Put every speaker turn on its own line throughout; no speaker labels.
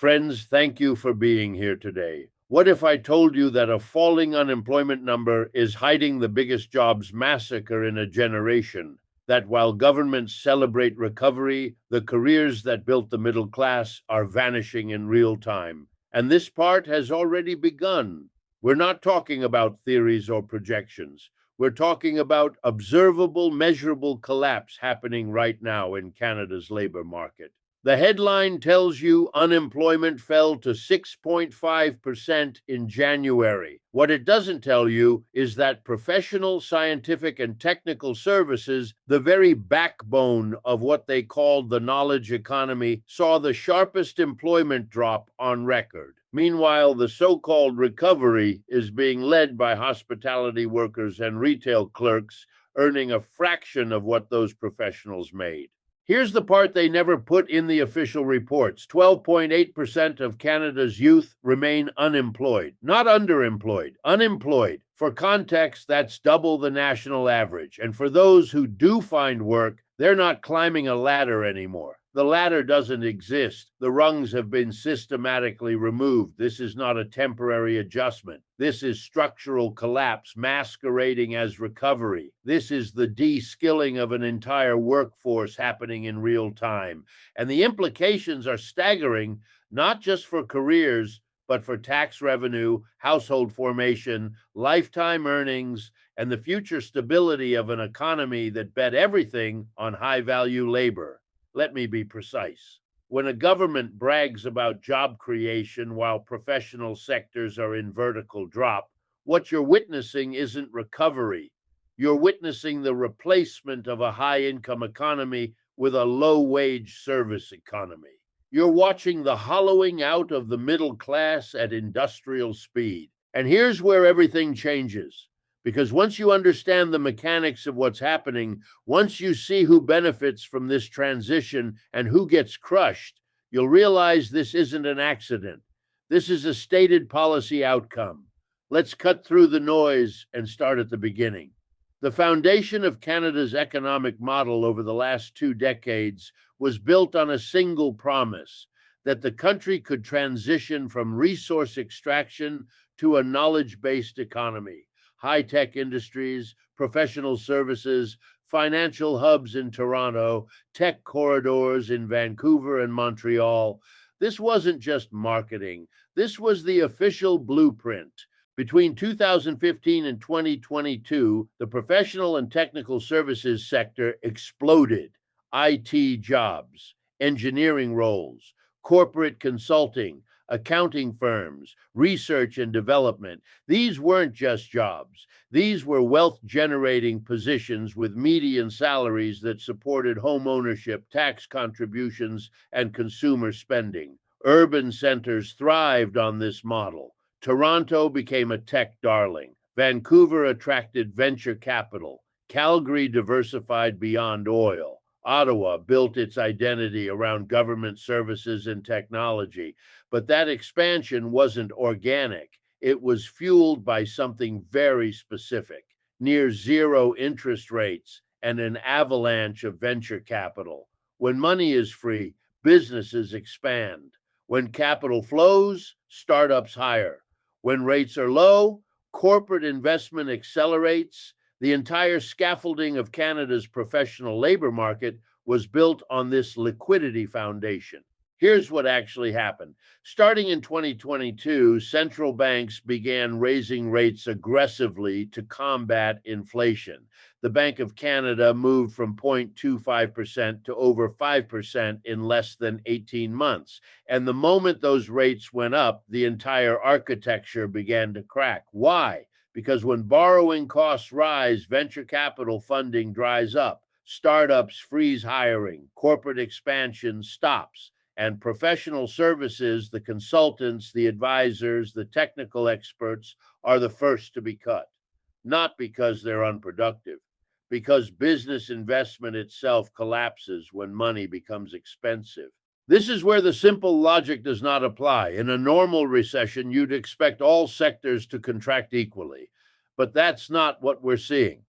Friends, thank you for being here today. What if I told you that a falling unemployment number is hiding the biggest jobs massacre in a generation? That while governments celebrate recovery, the careers that built the middle class are vanishing in real time. And this part has already begun. We're not talking about theories or projections. We're talking about observable, measurable collapse happening right now in Canada's labor market. The headline tells you unemployment fell to 6.5% in January. What it doesn't tell you is that professional, scientific, and technical services, the very backbone of what they called the knowledge economy, saw the sharpest employment drop on record. Meanwhile, the so-called recovery is being led by hospitality workers and retail clerks, earning a fraction of what those professionals made. Here's the part they never put in the official reports. 12.8% of Canada's youth remain unemployed, not underemployed, unemployed. For context, that's double the national average. And for those who do find work, they're not climbing a ladder anymore. The ladder doesn't exist. The rungs have been systematically removed. This is not a temporary adjustment. This is structural collapse masquerading as recovery. This is the de-skilling of an entire workforce happening in real time. And the implications are staggering, not just for careers, but for tax revenue, household formation, lifetime earnings, and the future stability of an economy that bet everything on high-value labor. Let me be precise. When a government brags about job creation while professional sectors are in vertical drop, what you're witnessing isn't recovery. You're witnessing the replacement of a high-income economy with a low-wage service economy. You're watching the hollowing out of the middle class at industrial speed. And here's where everything changes. Because once you understand the mechanics of what's happening, once you see who benefits from this transition and who gets crushed, you'll realize this isn't an accident. This is a stated policy outcome. Let's cut through the noise and start at the beginning. The foundation of Canada's economic model over the last 2 decades was built on a single promise: that the country could transition from resource extraction to a knowledge-based economy. High-tech industries, professional services, financial hubs in Toronto, tech corridors in Vancouver and Montreal. This wasn't just marketing. This was the official blueprint. Between 2015 and 2022, the professional and technical services sector exploded. IT jobs, engineering roles, corporate consulting, accounting firms, research and development. These weren't just jobs. These were wealth-generating positions with median salaries that supported home ownership, tax contributions, and consumer spending. Urban centers thrived on this model. Toronto became a tech darling. Vancouver attracted venture capital. Calgary diversified beyond oil. Ottawa built its identity around government services and technology. But that expansion wasn't organic. It was fueled by something very specific: near zero interest rates and an avalanche of venture capital. When money is free, businesses expand. When capital flows, startups hire. When rates are low, corporate investment accelerates. The entire scaffolding of Canada's professional labor market was built on this liquidity foundation. Here's what actually happened. Starting in 2022, central banks began raising rates aggressively to combat inflation. The Bank of Canada moved from 0.25% to over 5% in less than 18 months. And the moment those rates went up, the entire architecture began to crack. Why? Because when borrowing costs rise, venture capital funding dries up, startups freeze hiring, corporate expansion stops, and professional services, the consultants, the advisors, the technical experts, are the first to be cut. Not because they're unproductive, because business investment itself collapses when money becomes expensive. This is where the simple logic does not apply. In a normal recession, you'd expect all sectors to contract equally, but that's not what we're seeing.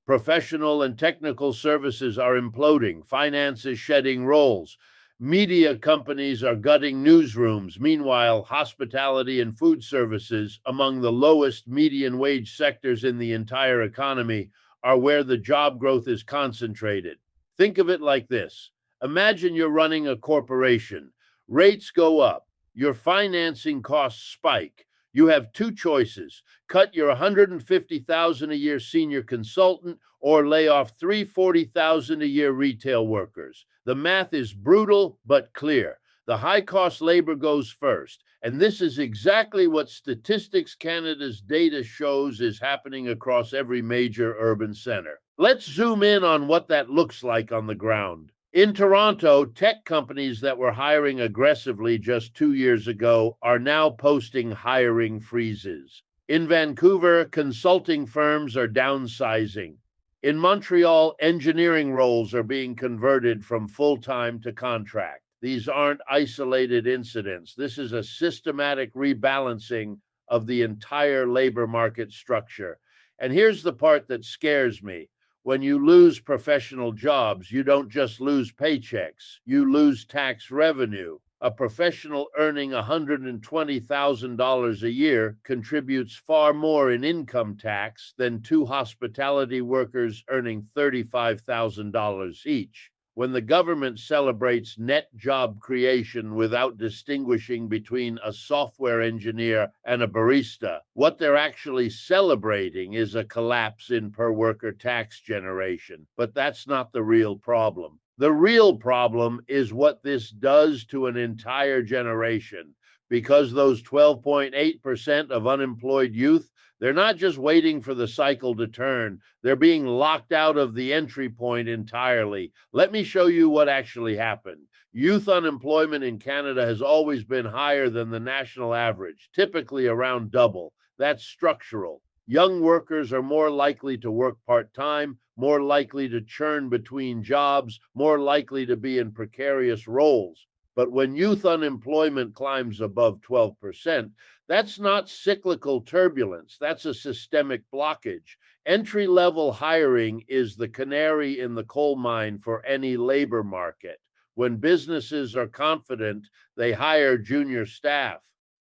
Professional and technical services are imploding. Finance is shedding roles. Media companies are gutting newsrooms. Meanwhile, hospitality and food services, among the lowest median wage sectors in the entire economy, are where the job growth is concentrated. Think of it like this. Imagine you're running a corporation. Rates go up. Your financing costs spike. You have two choices: cut your 150,000 a year senior consultant or lay off 340,000 a year retail workers. The math is brutal but clear. The high cost labor goes first. And this is exactly what Statistics Canada's data shows is happening across every major urban center. Let's zoom in on what that looks like on the ground. In Toronto, tech companies that were hiring aggressively just 2 years ago are now posting hiring freezes. In Vancouver, consulting firms are downsizing. In Montreal, engineering roles are being converted from full-time to contract. These aren't isolated incidents. This is a systematic rebalancing of the entire labor market structure. And here's the part that scares me. When you lose professional jobs, you don't just lose paychecks, you lose tax revenue. A professional earning $120,000 a year contributes far more in income tax than two hospitality workers earning $35,000 each. When the government celebrates net job creation without distinguishing between a software engineer and a barista, what they're actually celebrating is a collapse in per worker tax generation. But that's not the real problem. The real problem is what this does to an entire generation, because those 12.8% of unemployed youth, they're not just waiting for the cycle to turn, they're being locked out of the entry point entirely. Let me show you what actually happened. Youth unemployment in Canada has always been higher than the national average, typically around double. That's structural. Young workers are more likely to work part-time, more likely to churn between jobs, more likely to be in precarious roles. But when youth unemployment climbs above 12%, that's not cyclical turbulence, that's a systemic blockage. Entry-level hiring is the canary in the coal mine for any labor market. When businesses are confident, they hire junior staff.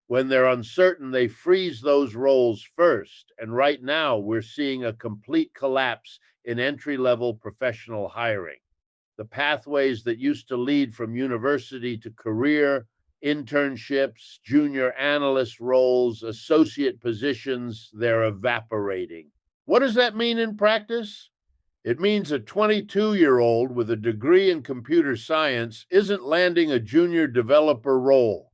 When they're uncertain, they freeze those roles first. And right now, we're seeing a complete collapse in entry-level professional hiring. The pathways that used to lead from university to career, internships, junior analyst roles, associate positions, they're evaporating. What does that mean in practice? It means a 22-year-old with a degree in computer science isn't landing a junior developer role.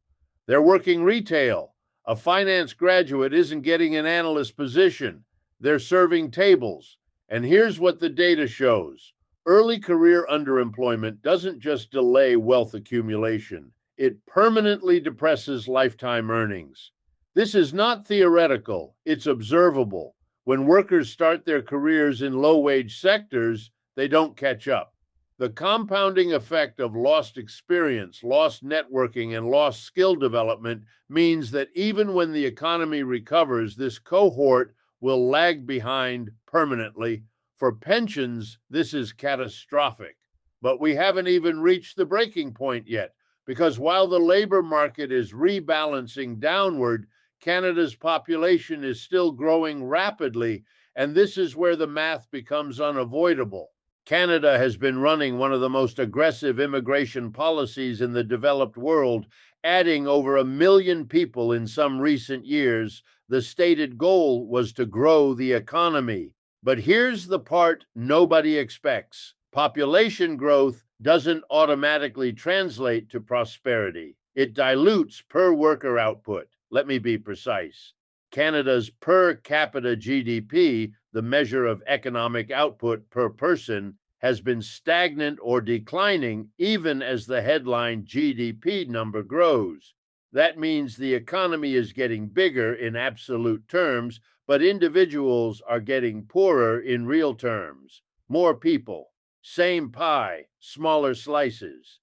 They're working retail. A finance graduate isn't getting an analyst position. They're serving tables. And here's what the data shows. Early career underemployment doesn't just delay wealth accumulation. It permanently depresses lifetime earnings. This is not theoretical. It's observable. When workers start their careers in low-wage sectors, they don't catch up. The compounding effect of lost experience, lost networking, and lost skill development means that even when the economy recovers, this cohort will lag behind permanently. For pensions, this is catastrophic. But we haven't even reached the breaking point yet, because while the labor market is rebalancing downward, Canada's population is still growing rapidly, and this is where the math becomes unavoidable. Canada has been running one of the most aggressive immigration policies in the developed world, adding over 1 million people in some recent years. The stated goal was to grow the economy. But here's the part nobody expects. Population growth doesn't automatically translate to prosperity. It dilutes per worker output. Let me be precise. Canada's per capita GDP, the measure of economic output per person, has been stagnant or declining even as the headline GDP number grows. That means the economy is getting bigger in absolute terms, but individuals are getting poorer in real terms. More people, same pie, smaller slices.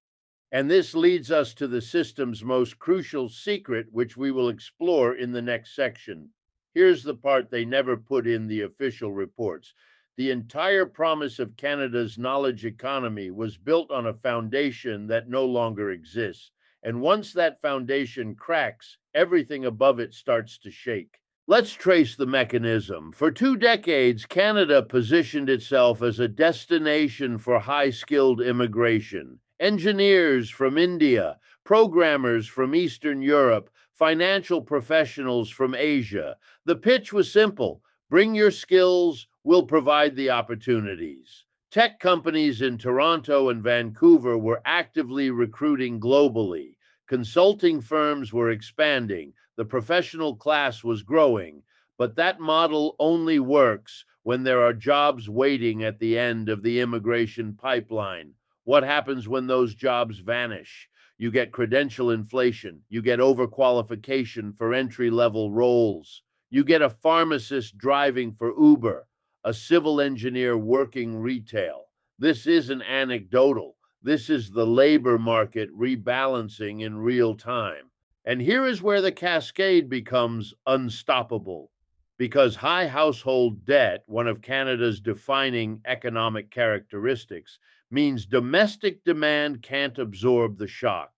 And this leads us to the system's most crucial secret, which we will explore in the next section. Here's the part they never put in the official reports. The entire promise of Canada's knowledge economy was built on a foundation that no longer exists. And once that foundation cracks, everything above it starts to shake. Let's trace the mechanism. For 2 decades, Canada positioned itself as a destination for high skilled immigration. Engineers from India, programmers from Eastern Europe, financial professionals from Asia. The pitch was simple: bring your skills, we'll provide the opportunities. Tech companies in Toronto and Vancouver were actively recruiting globally. Consulting firms were expanding. The professional class was growing, but that model only works when there are jobs waiting at the end of the immigration pipeline. What happens when those jobs vanish? You get credential inflation. You get overqualification for entry-level roles. You get a pharmacist driving for Uber, a civil engineer working retail. This isn't anecdotal. This is the labor market rebalancing in real time. And here is where the cascade becomes unstoppable. Because high household debt, one of Canada's defining economic characteristics, means domestic demand can't absorb the shock.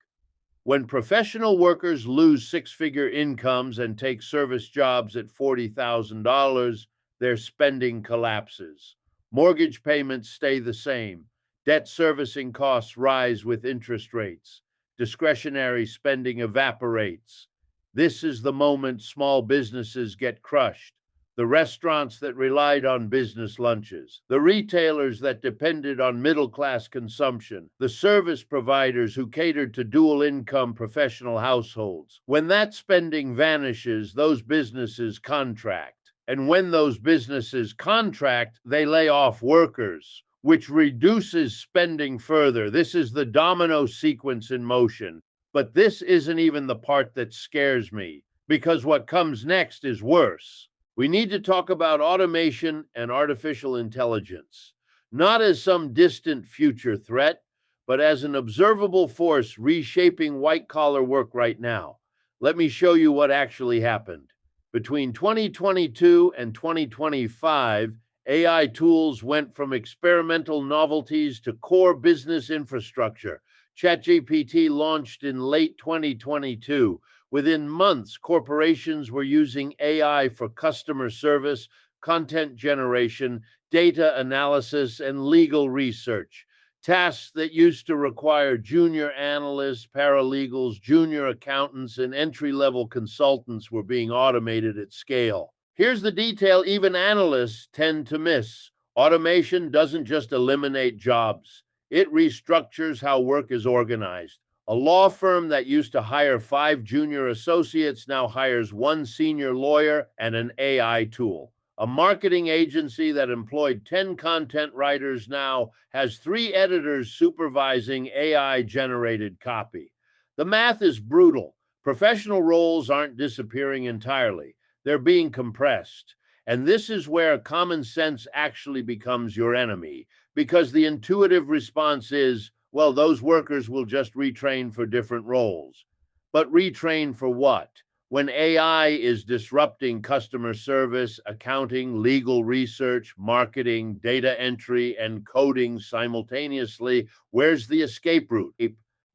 When professional workers lose six-figure incomes and take service jobs at $40,000, their spending collapses. Mortgage payments stay the same. Debt servicing costs rise with interest rates. Discretionary spending evaporates. This is the moment small businesses get crushed. The restaurants that relied on business lunches, the retailers that depended on middle-class consumption, the service providers who catered to dual-income professional households. When that spending vanishes, those businesses contract. And when those businesses contract, they lay off workers, which reduces spending further. This is the domino sequence in motion. But this isn't even the part that scares me, because what comes next is worse. We need to talk about automation and artificial intelligence, not as some distant future threat, but as an observable force reshaping white-collar work right now. Let me show you what actually happened. Between 2022 and 2025, AI tools went from experimental novelties to core business infrastructure. ChatGPT launched in late 2022. Within months, corporations were using AI for customer service, content generation, data analysis, and legal research. Tasks that used to require junior analysts, paralegals, junior accountants, and entry-level consultants were being automated at scale. Here's the detail even analysts tend to miss. Automation doesn't just eliminate jobs. It restructures how work is organized. A law firm that used to hire 5 junior associates now hires 1 senior lawyer and an AI tool. A marketing agency that employed 10 content writers now has 3 editors supervising AI-generated copy. The math is brutal. Professional roles aren't disappearing entirely. They're being compressed. And this is where common sense actually becomes your enemy, because the intuitive response is, well, those workers will just retrain for different roles. But retrain for what? When AI is disrupting customer service, accounting, legal research, marketing, data entry, and coding simultaneously, where's the escape route?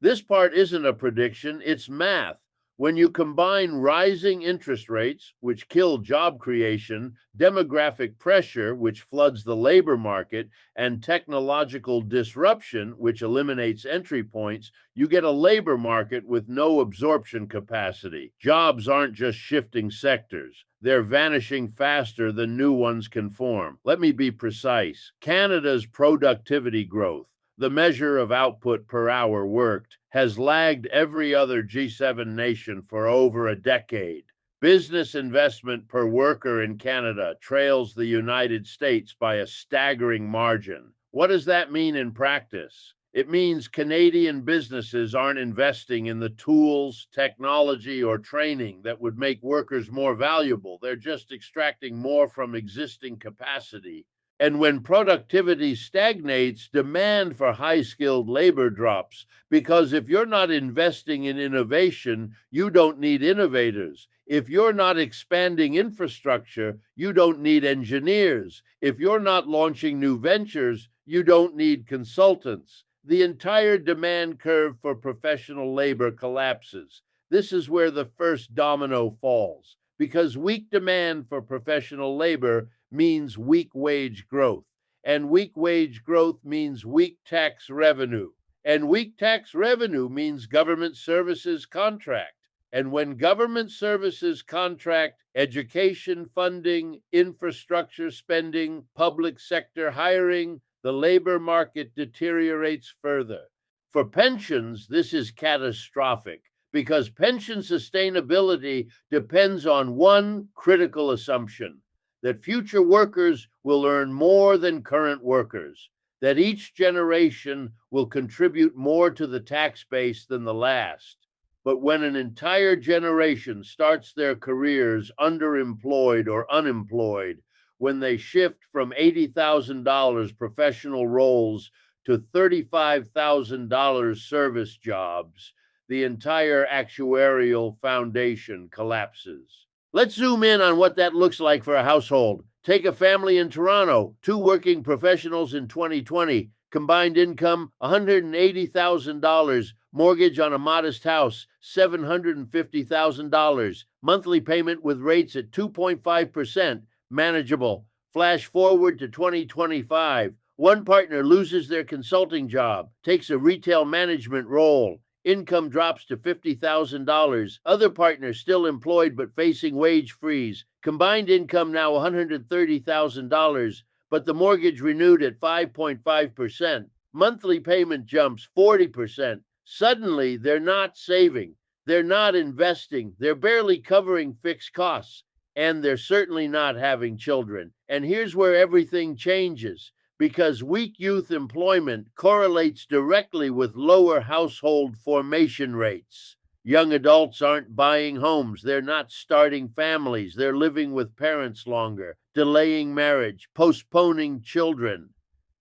This part isn't a prediction, it's math. When you combine rising interest rates, which kill job creation, demographic pressure, which floods the labor market, and technological disruption, which eliminates entry points, you get a labor market with no absorption capacity. Jobs aren't just shifting sectors. They're vanishing faster than new ones can form. Let me be precise. Canada's productivity growth, the measure of output per hour worked, has lagged every other G7 nation for over a decade. Business investment per worker in Canada trails the United States by a staggering margin. What does that mean in practice? It means Canadian businesses aren't investing in the tools, technology, or training that would make workers more valuable. They're just extracting more from existing capacity. And when productivity stagnates, demand for high-skilled labor drops, because if you're not investing in innovation, you don't need innovators. If you're not expanding infrastructure, you don't need engineers. If you're not launching new ventures, you don't need consultants. The entire demand curve for professional labor collapses. This is where the first domino falls, because weak demand for professional labor means weak wage growth, and weak wage growth means weak tax revenue, and weak tax revenue means government services contract. And when government services contract, education funding, infrastructure spending, public sector hiring, the labor market deteriorates further. For pensions, this is catastrophic because pension sustainability depends on one critical assumption: that future workers will earn more than current workers, that each generation will contribute more to the tax base than the last. But when an entire generation starts their careers underemployed or unemployed, when they shift from $80,000 professional roles to $35,000 service jobs, the entire actuarial foundation collapses. Let's zoom in on what that looks like for a household. Take a family in Toronto, two working professionals in 2020, combined income $180,000, mortgage on a modest house $750,000, monthly payment with rates at 2.5%, manageable. Flash forward to 2025. One partner loses their consulting job, takes a retail management role. Income drops to $50,000. Other partner still employed but facing wage freeze. Combined income now $130,000, but the mortgage renewed at 5.5%. Monthly payment jumps 40%. Suddenly, they're not saving. They're not investing. They're barely covering fixed costs. And they're certainly not having children. And here's where everything changes, because weak youth employment correlates directly with lower household formation rates. Young adults aren't buying homes. They're not starting families. They're living with parents longer, delaying marriage, postponing children.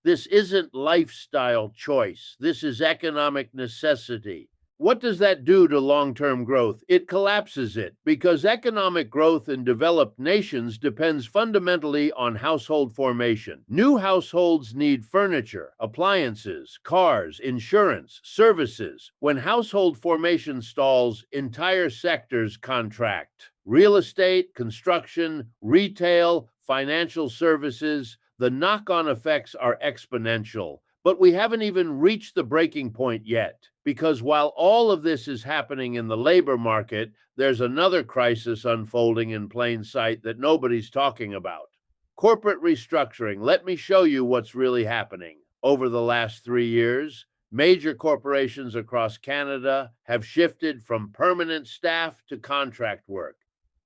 This isn't lifestyle choice. This is economic necessity. What does that do to long-term growth? It collapses it, because economic growth in developed nations depends fundamentally on household formation. New households need furniture, appliances, cars, insurance, services. When household formation stalls, entire sectors contract. Real estate, construction, retail, financial services, the knock-on effects are exponential. But we haven't even reached the breaking point yet, because while all of this is happening in the labor market, there's another crisis unfolding in plain sight that nobody's talking about. Corporate restructuring. Let me show you what's really happening. Over the last 3 years, major corporations across Canada have shifted from permanent staff to contract work.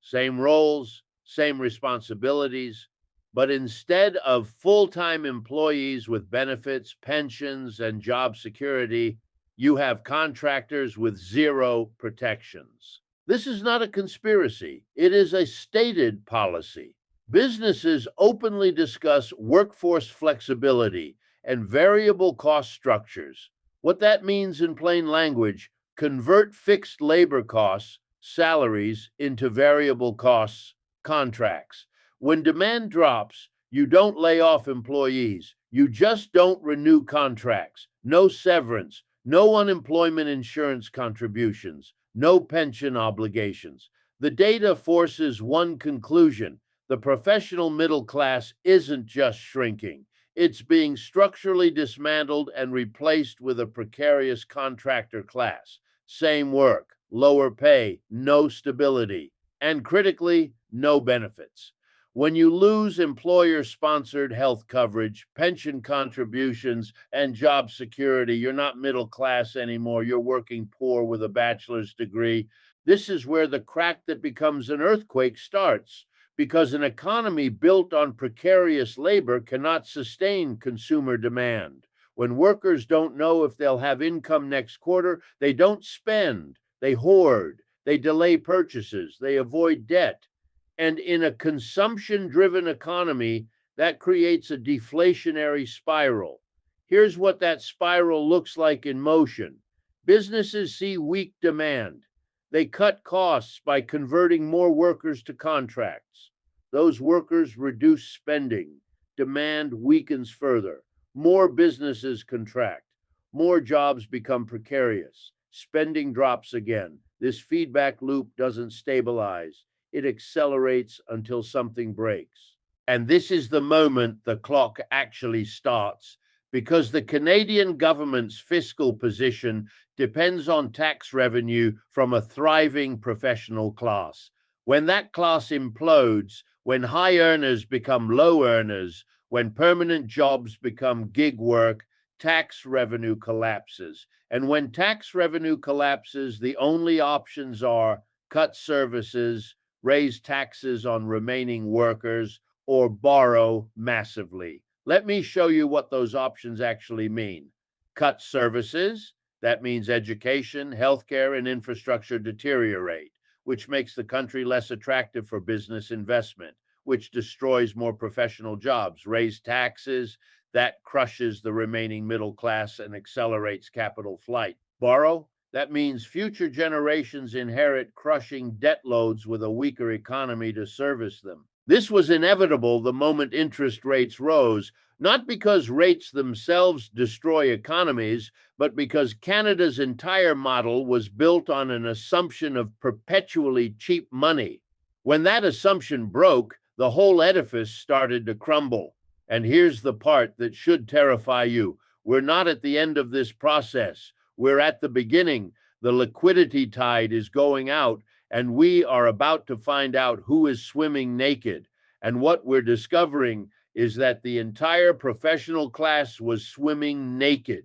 Same roles, same responsibilities, but instead of full-time employees with benefits, pensions, and job security, you have contractors with zero protections. This is not a conspiracy. It is a stated policy. Businesses openly discuss workforce flexibility and variable cost structures. What that means in plain language: convert fixed labor costs, salaries, into variable costs, contracts. When demand drops, you don't lay off employees. You just don't renew contracts. No severance, no unemployment insurance contributions, no pension obligations. The data forces one conclusion: the professional middle class isn't just shrinking. It's being structurally dismantled and replaced with a precarious contractor class. Same work, lower pay, no stability, and critically, no benefits. When you lose employer-sponsored health coverage, pension contributions, and job security, you're not middle class anymore. You're working poor with a bachelor's degree. This is where the crack that becomes an earthquake starts, because an economy built on precarious labor cannot sustain consumer demand. When workers don't know if they'll have income next quarter, they don't spend, they hoard, they delay purchases, they avoid debt. And in a consumption-driven economy, that creates a deflationary spiral. Here's what that spiral looks like in motion. Businesses see weak demand. They cut costs by converting more workers to contracts. Those workers reduce spending. Demand weakens further. More businesses contract. More jobs become precarious. Spending drops again. This feedback loop doesn't stabilize. It accelerates until something breaks. And this is the moment the clock actually starts, because the Canadian government's fiscal position depends on tax revenue from a thriving professional class. When that class implodes, when high earners become low earners, when permanent jobs become gig work, tax revenue collapses. And when tax revenue collapses, the only options are cut services, raise taxes on remaining workers, or borrow massively. Let me show you what those options actually mean. Cut services, that means education, healthcare, and infrastructure deteriorate, which makes the country less attractive for business investment, which destroys more professional jobs. Raise taxes, that crushes the remaining middle class and accelerates capital flight. Borrow, that means future generations inherit crushing debt loads with a weaker economy to service them. This was inevitable the moment interest rates rose, not because rates themselves destroy economies, but because Canada's entire model was built on an assumption of perpetually cheap money. When that assumption broke, the whole edifice started to crumble. And here's the part that should terrify you. We're not at the end of this process. We're at the beginning. The liquidity tide is going out, and we are about to find out who is swimming naked. And what we're discovering is that the entire professional class was swimming naked.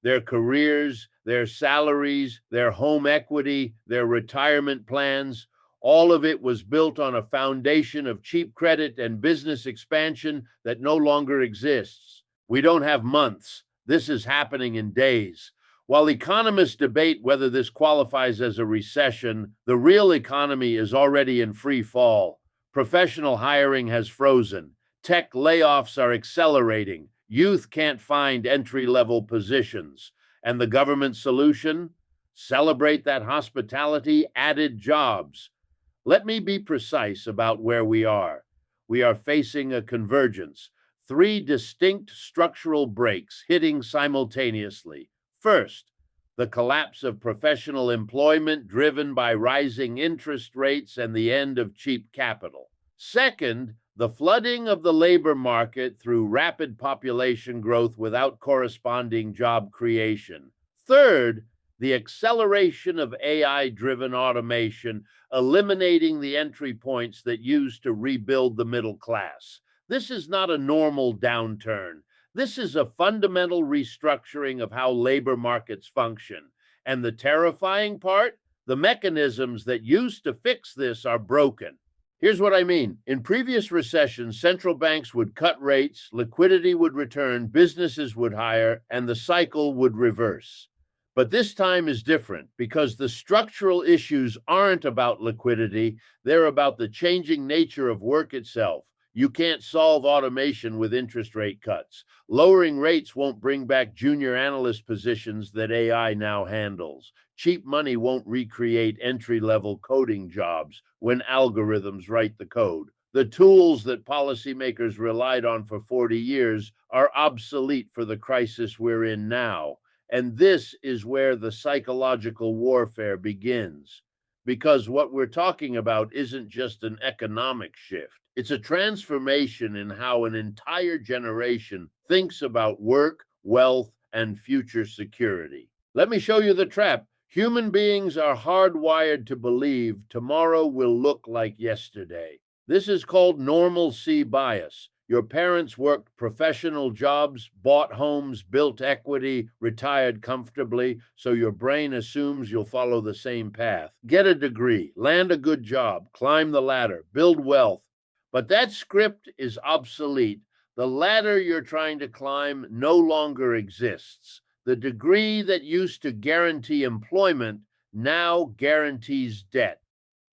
Their careers, their salaries, their home equity, their retirement plans, all of it was built on a foundation of cheap credit and business expansion that no longer exists. We don't have months. This is happening in days. While economists debate whether this qualifies as a recession, the real economy is already in free fall. Professional hiring has frozen. Tech layoffs are accelerating. Youth can't find entry-level positions. And the government solution? Celebrate that hospitality, added jobs. Let me be precise about where we are. We are facing a convergence, three distinct structural breaks hitting simultaneously. First, the collapse of professional employment driven by rising interest rates and the end of cheap capital. Second, the flooding of the labor market through rapid population growth without corresponding job creation. Third, the acceleration of AI-driven automation, eliminating the entry points that used to rebuild the middle class. This is not a normal downturn. This is a fundamental restructuring of how labor markets function. And the terrifying part, the mechanisms that used to fix this are broken. Here's what I mean. In previous recessions, central banks would cut rates, liquidity would return, businesses would hire, and the cycle would reverse. But this time is different because the structural issues aren't about liquidity, they're about the changing nature of work itself. You can't solve automation with interest rate cuts. Lowering rates won't bring back junior analyst positions that AI now handles. Cheap money won't recreate entry-level coding jobs when algorithms write the code. The tools that policymakers relied on for 40 years are obsolete for the crisis we're in now. And this is where the psychological warfare begins. Because what we're talking about isn't just an economic shift. It's a transformation in how an entire generation thinks about work, wealth, and future security. Let me show you the trap. Human beings are hardwired to believe tomorrow will look like yesterday. This is called normalcy bias. Your parents worked professional jobs, bought homes, built equity, retired comfortably, so your brain assumes you'll follow the same path. Get a degree, land a good job, climb the ladder, build wealth. But that script is obsolete. The ladder you're trying to climb no longer exists. The degree that used to guarantee employment now guarantees debt.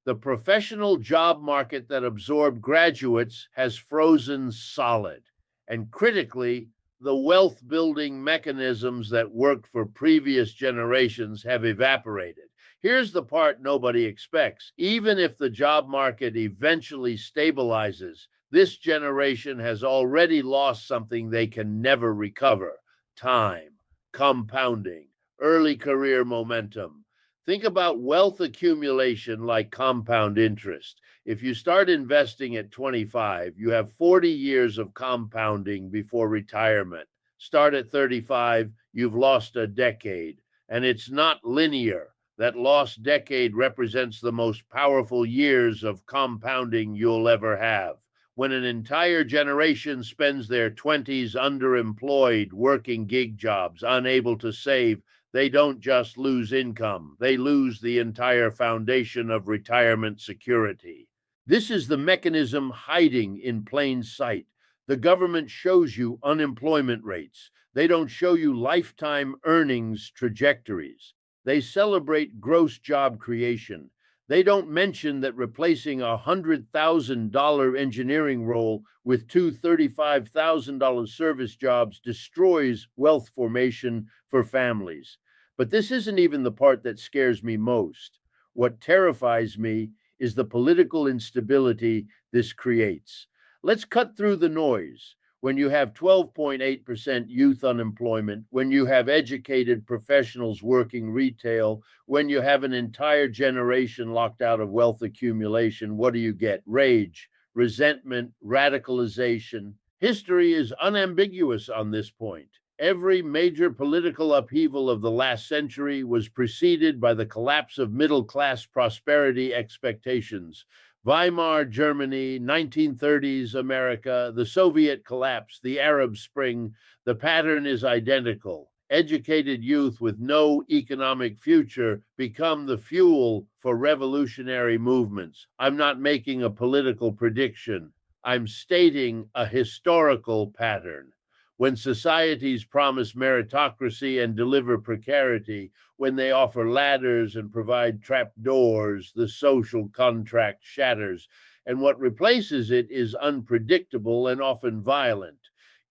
The professional job market that absorbed graduates has frozen solid. And critically, the wealth-building mechanisms that worked for previous generations have evaporated. Here's the part nobody expects. Even if the job market eventually stabilizes, this generation has already lost something they can never recover: time, compounding, early career momentum. Think about wealth accumulation like compound interest. If you start investing at 25, you have 40 years of compounding before retirement. Start at 35, you've lost a decade. And it's not linear. That lost decade represents the most powerful years of compounding you'll ever have. When an entire generation spends their 20s underemployed, working gig jobs, unable to save, they don't just lose income, they lose the entire foundation of retirement security. This is the mechanism hiding in plain sight. The government shows you unemployment rates. They don't show you lifetime earnings trajectories. They celebrate gross job creation. They don't mention that replacing a $100,000 engineering role with two $35,000 service jobs destroys wealth formation for families. But this isn't even the part that scares me most. What terrifies me is the political instability this creates. Let's cut through the noise. When you have 12.8% youth unemployment, when you have educated professionals working retail, when you have an entire generation locked out of wealth accumulation, what do you get? Rage, resentment, radicalization. History is unambiguous on this point. Every major political upheaval of the last century was preceded by the collapse of middle-class prosperity expectations. Weimar Germany, 1930s America, the Soviet collapse, the Arab Spring, the pattern is identical. Educated youth with no economic future become the fuel for revolutionary movements. I'm not making a political prediction. I'm stating a historical pattern. When societies promise meritocracy and deliver precarity, when they offer ladders and provide trapdoors, the social contract shatters, and what replaces it is unpredictable and often violent.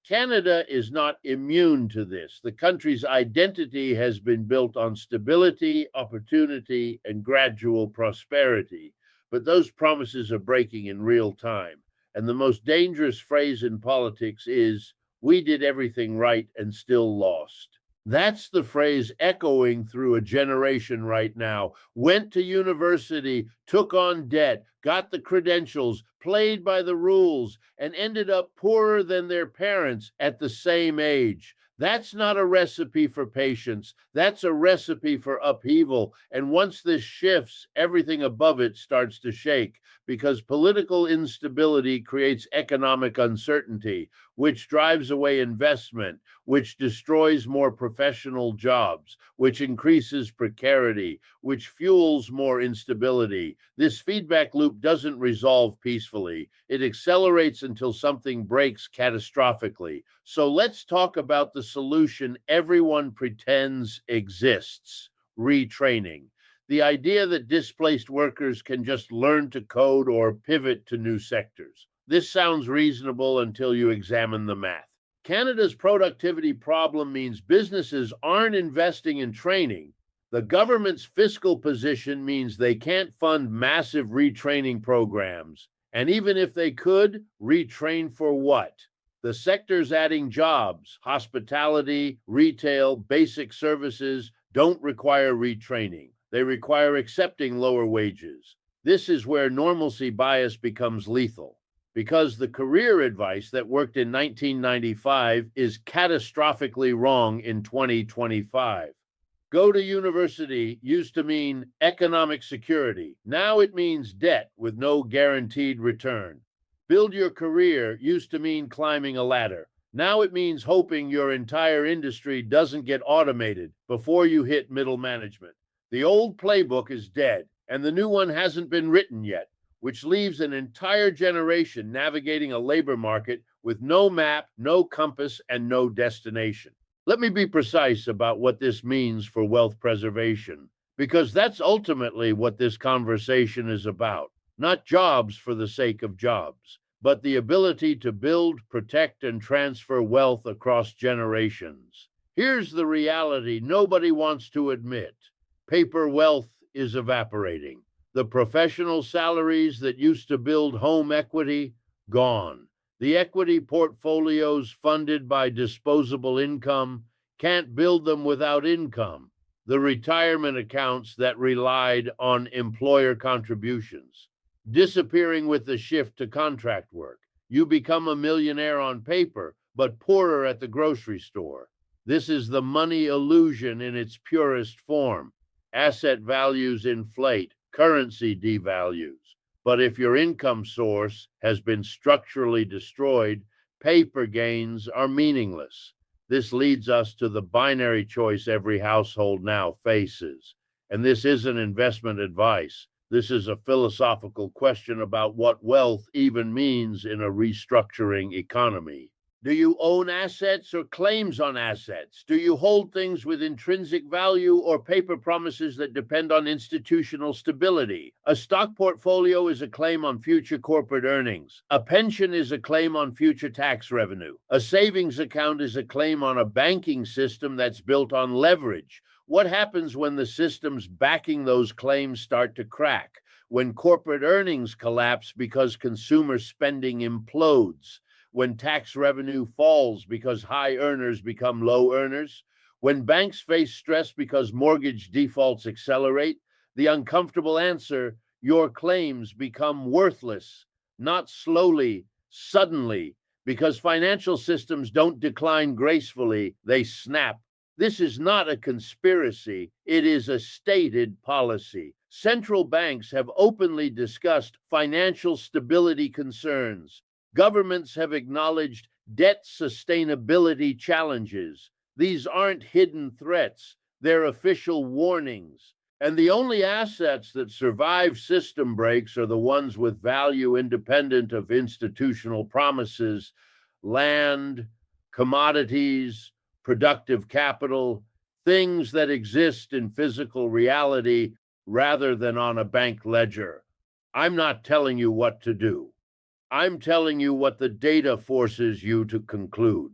Canada is not immune to this. The country's identity has been built on stability, opportunity, and gradual prosperity. But those promises are breaking in real time. And the most dangerous phrase in politics is, "We did everything right and still lost." That's the phrase echoing through a generation right now. Went to university, took on debt, got the credentials, played by the rules, and ended up poorer than their parents at the same age. That's not a recipe for patience. That's a recipe for upheaval. And once this shifts, everything above it starts to shake, because political instability creates economic uncertainty, which drives away investment, which destroys more professional jobs, which increases precarity, which fuels more instability. This feedback loop doesn't resolve peacefully. It accelerates until something breaks catastrophically. So let's talk about the solution everyone pretends exists: retraining. The idea that displaced workers can just learn to code or pivot to new sectors. This sounds reasonable until you examine the math. Canada's productivity problem means businesses aren't investing in training. The government's fiscal position means they can't fund massive retraining programs. And even if they could, retrain for what? The sectors adding jobs, hospitality, retail, basic services, don't require retraining. They require accepting lower wages. This is where normalcy bias becomes lethal, because the career advice that worked in 1995 is catastrophically wrong in 2025. Go to university used to mean economic security. Now it means debt with no guaranteed return. Build your career used to mean climbing a ladder. Now it means hoping your entire industry doesn't get automated before you hit middle management. The old playbook is dead, and the new one hasn't been written yet, which leaves an entire generation navigating a labor market with no map, no compass, and no destination. Let me be precise about what this means for wealth preservation, because that's ultimately what this conversation is about. Not jobs for the sake of jobs, but the ability to build, protect, and transfer wealth across generations. Here's the reality nobody wants to admit: paper wealth is evaporating. The professional salaries that used to build home equity, gone. The equity portfolios funded by disposable income can't build them without income. The retirement accounts that relied on employer contributions, disappearing with the shift to contract work. You become a millionaire on paper, but poorer at the grocery store. This is the money illusion in its purest form. Asset values inflate, currency devalues. But if your income source has been structurally destroyed, paper gains are meaningless. This leads us to the binary choice every household now faces. And this isn't investment advice. This is a philosophical question about what wealth even means in a restructuring economy. Do you own assets or claims on assets? Do you hold things with intrinsic value or paper promises that depend on institutional stability? A stock portfolio is a claim on future corporate earnings. A pension is a claim on future tax revenue. A savings account is a claim on a banking system that's built on leverage. What happens when the systems backing those claims start to crack? When corporate earnings collapse because consumer spending implodes? When tax revenue falls because high earners become low earners, when banks face stress because mortgage defaults accelerate, the uncomfortable answer, your claims become worthless, not slowly, suddenly, because financial systems don't decline gracefully, they snap. This is not a conspiracy, it is a stated policy. Central banks have openly discussed financial stability concerns. Governments have acknowledged debt sustainability challenges. These aren't hidden threats, they're official warnings. And the only assets that survive system breaks are the ones with value independent of institutional promises: land, commodities, productive capital, things that exist in physical reality rather than on a bank ledger. I'm not telling you what to do. I'm telling you what the data forces you to conclude.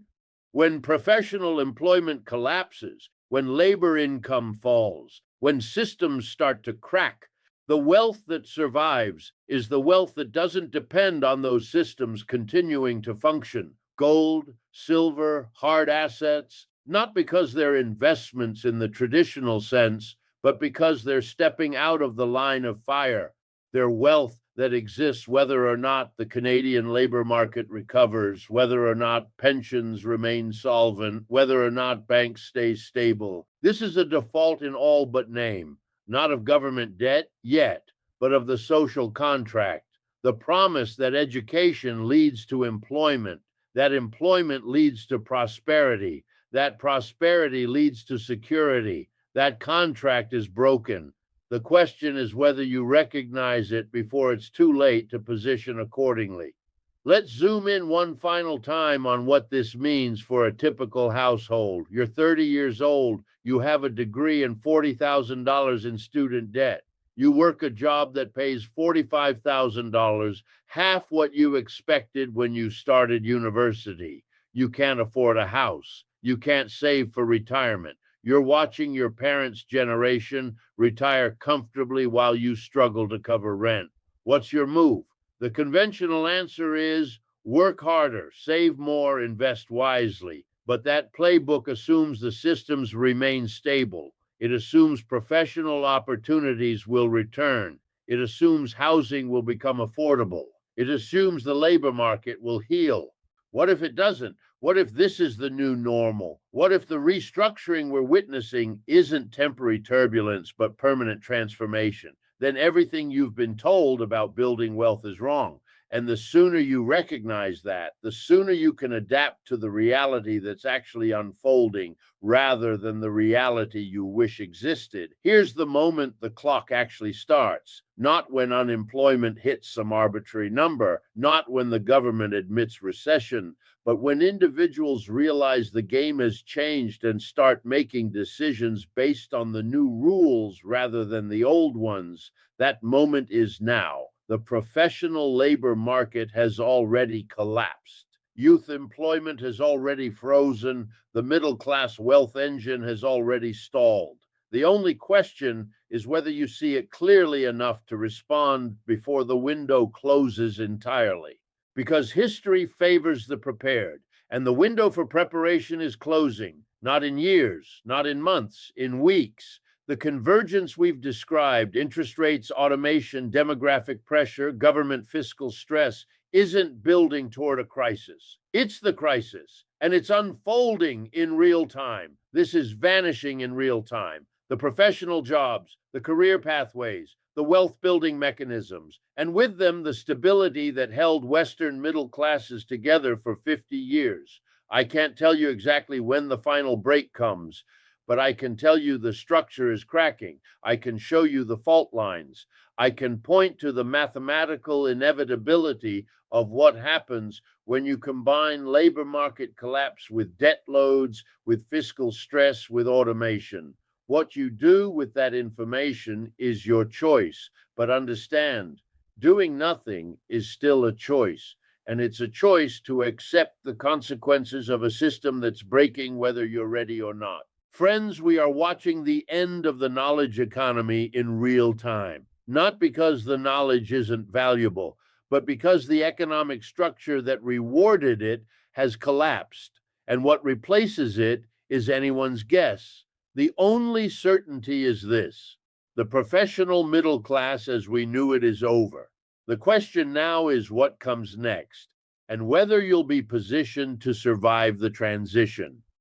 When professional employment collapses, when labor income falls, when systems start to crack, the wealth that survives is the wealth that doesn't depend on those systems continuing to function. Gold, silver, hard assets, not because they're investments in the traditional sense, but because they're stepping out of the line of fire. They're wealth that exists whether or not the Canadian labor market recovers, whether or not pensions remain solvent, whether or not banks stay stable. This is a default in all but name, not of government debt yet, but of the social contract, the promise that education leads to employment, that employment leads to prosperity, that prosperity leads to security. That contract is broken. The question is whether you recognize it before it's too late to position accordingly. Let's zoom in one final time on what this means for a typical household. You're 30 years old, you have a degree and $40,000 in student debt. You work a job that pays $45,000, half what you expected when you started university. You can't afford a house. You can't save for retirement. You're watching your parents' generation retire comfortably while you struggle to cover rent. What's your move? The conventional answer is work harder, save more, invest wisely. But that playbook assumes the systems remain stable. It assumes professional opportunities will return. It assumes housing will become affordable. It assumes the labor market will heal. What if it doesn't? What if this is the new normal? What if the restructuring we're witnessing isn't temporary turbulence, but permanent transformation? Then everything you've been told about building wealth is wrong. And the sooner you recognize that, the sooner you can adapt to the reality that's actually unfolding rather than the reality you wish existed. Here's the moment the clock actually starts, not when unemployment hits some arbitrary number, not when the government admits recession, but when individuals realize the game has changed and start making decisions based on the new rules rather than the old ones. That moment is now. The professional labor market has already collapsed. Youth employment has already frozen. The middle class wealth engine has already stalled. The only question is whether you see it clearly enough to respond before the window closes entirely. Because history favors the prepared, and the window for preparation is closing, not in years, not in months, in weeks. The convergence we've described, interest rates, automation, demographic pressure, government fiscal stress, isn't building toward a crisis. It's the crisis, and it's unfolding in real time. This is vanishing in real time. The professional jobs, the career pathways, the wealth building mechanisms, and with them the stability that held Western middle classes together for 50 years. I can't tell you exactly when the final break comes, but I can tell you the structure is cracking. I can show you the fault lines. I can point to the mathematical inevitability of what happens when you combine labor market collapse with debt loads, with fiscal stress, with automation. What you do with that information is your choice, but understand, doing nothing is still a choice, and it's a choice to accept the consequences of a system that's breaking whether you're ready or not. Friends, we are watching the end of the knowledge economy in real time, not because the knowledge isn't valuable, but because the economic structure that rewarded it has collapsed, and what replaces it is anyone's guess. The only certainty is this: the professional middle class as we knew it is over. The question now is what comes next, and whether you'll be positioned to survive the transition.